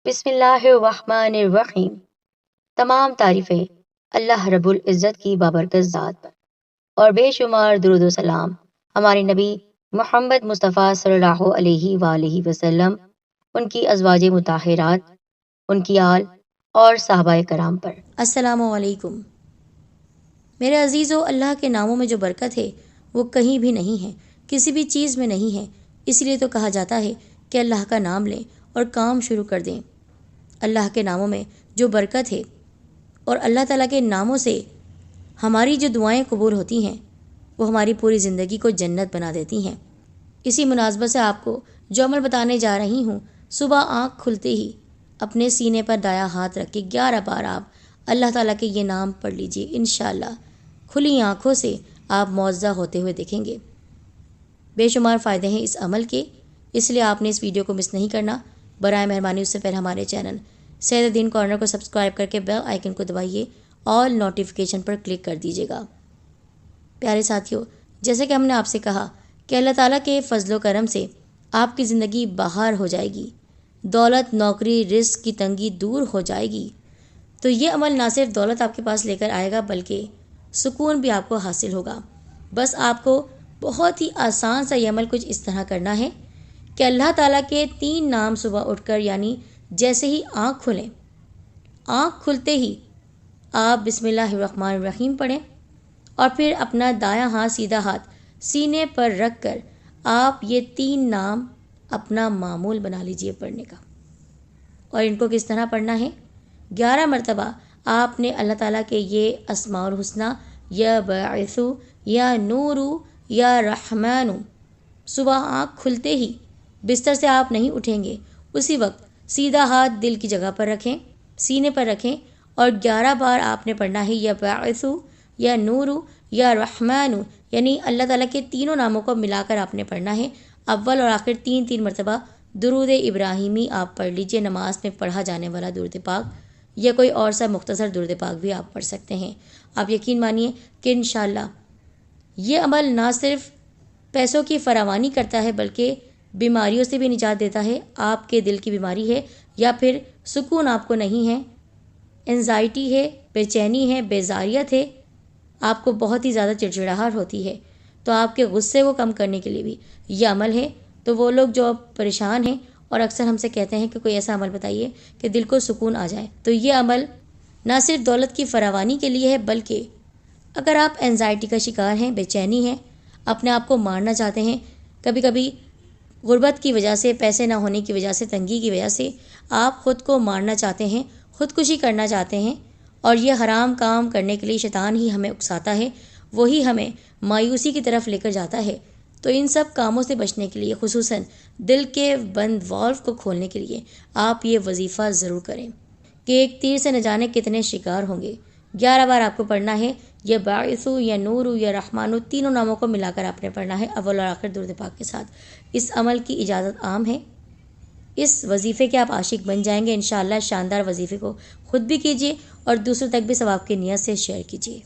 بسم اللہ الرحمن الرحیم۔ تمام تعریفیں اللہ رب العزت کی بابرکت ذات پر، اور بے شمار درود و سلام ہمارے نبی محمد مصطفیٰ صلی اللہ علیہ وآلہ وسلم، ان کی ازواج مطہرات، ان کی آل اور صحابہ کرام پر۔ السلام علیکم میرے عزیزو، اللہ کے ناموں میں جو برکت ہے وہ کہیں بھی نہیں ہے، کسی بھی چیز میں نہیں ہے۔ اس لیے تو کہا جاتا ہے کہ اللہ کا نام لیں اور کام شروع کر دیں۔ اللہ کے ناموں میں جو برکت ہے اور اللہ تعالیٰ کے ناموں سے ہماری جو دعائیں قبول ہوتی ہیں وہ ہماری پوری زندگی کو جنت بنا دیتی ہیں۔ اسی مناسبت سے آپ کو جو عمل بتانے جا رہی ہوں، صبح آنکھ کھلتے ہی اپنے سینے پر دایاں ہاتھ رکھ کے 11 بار آپ اللہ تعالیٰ کے یہ نام پڑھ لیجئے۔ انشاءاللہ کھلی آنکھوں سے آپ معجزہ ہوتے ہوئے دیکھیں گے۔ بے شمار فائدے ہیں اس عمل کے، اس لیے آپ نے اس ویڈیو کو مس نہیں کرنا۔ برائے مہربانی اس سے پہلے ہمارے چینل سید الدین کارنر کو سبسکرائب کر کے بیل آئیکن کو دبائیے، آل نوٹیفیکیشن پر کلک کر دیجیے گا۔ پیارے ساتھیوں، جیسے کہ ہم نے آپ سے کہا کہ اللہ تعالیٰ کے فضل و کرم سے آپ کی زندگی بہار ہو جائے گی، دولت، نوکری، رزق کی تنگی دور ہو جائے گی، تو یہ عمل نہ صرف دولت آپ کے پاس لے کر آئے گا بلکہ سکون بھی آپ کو حاصل ہوگا۔ بس آپ کو بہت ہی آسان سا یہ عمل کچھ اس طرح کرنا ہے کہ اللہ تعالیٰ کے 3 نام صبح اٹھ کر، یعنی جیسے ہی آنکھ کھلیں، آنکھ کھلتے ہی آپ بسم اللہ الرحمن الرحیم پڑھیں، اور پھر اپنا دایاں ہاتھ، سیدھا ہاتھ سینے پر رکھ کر آپ یہ 3 نام اپنا معمول بنا لیجئے پڑھنے کا۔ اور ان کو کس طرح پڑھنا ہے؟ 11 مرتبہ آپ نے اللہ تعالیٰ کے یہ اسماء الحسنہ، یا باعث، یا نور، یا رحمان، صبح آنکھ کھلتے ہی بستر سے آپ نہیں اٹھیں گے، اسی وقت سیدھا ہاتھ دل کی جگہ پر رکھیں، سینے پر رکھیں، اور 11 بار آپ نے پڑھنا ہے یا باعث، یا نور، یا رحمان، یعنی اللہ تعالیٰ کے تینوں ناموں کو ملا کر آپ نے پڑھنا ہے۔ اول اور آخر 3 مرتبہ درود ابراہیمی آپ پڑھ لیجئے، نماز میں پڑھا جانے والا درود پاک، یا کوئی اور سا مختصر درود پاک بھی آپ پڑھ سکتے ہیں۔ آپ یقین مانیے کہ انشاءاللہ یہ عمل نہ صرف پیسوں کی فراوانی کرتا ہے بلکہ بیماریوں سے بھی نجات دیتا ہے۔ آپ کے دل کی بیماری ہے یا پھر سکون آپ کو نہیں ہے، انزائٹی ہے، بے چینی ہے، بیزاریت ہے، آپ کو بہت ہی زیادہ چڑچڑاہٹ ہوتی ہے، تو آپ کے غصے کو کم کرنے کے لیے بھی یہ عمل ہے۔ تو وہ لوگ جو پریشان ہیں اور اکثر ہم سے کہتے ہیں کہ کوئی ایسا عمل بتائیے کہ دل کو سکون آ جائے، تو یہ عمل نہ صرف دولت کی فراوانی کے لیے ہے بلکہ اگر آپ انزائٹی کا شکار ہیں، بے چینی ہیں، اپنے آپ کو مارنا چاہتے ہیں، کبھی کبھی غربت کی وجہ سے، پیسے نہ ہونے کی وجہ سے، تنگی کی وجہ سے آپ خود کو مارنا چاہتے ہیں، خودکشی کرنا چاہتے ہیں، اور یہ حرام کام کرنے کے لیے شیطان ہی ہمیں اکساتا ہے، وہی ہمیں مایوسی کی طرف لے کر جاتا ہے۔ تو ان سب کاموں سے بچنے کے لیے، خصوصاً دل کے بند والو کو کھولنے کے لیے آپ یہ وظیفہ ضرور کریں کہ ایک تیر سے نہ جانے کتنے شکار ہوں گے۔ 11 بار آپ کو پڑھنا ہے، یا باعث، یا نور، یا رحمان، تینوں ناموں کو ملا کر آپ نے پڑھنا ہے اول اور آخر درود پاک کے ساتھ۔ اس عمل کی اجازت عام ہے، اس وظیفے کے آپ عاشق بن جائیں گے انشاءاللہ۔ شاندار وظیفے کو خود بھی کیجیے اور دوسروں تک بھی ثواب کی نیت سے شیئر کیجیے۔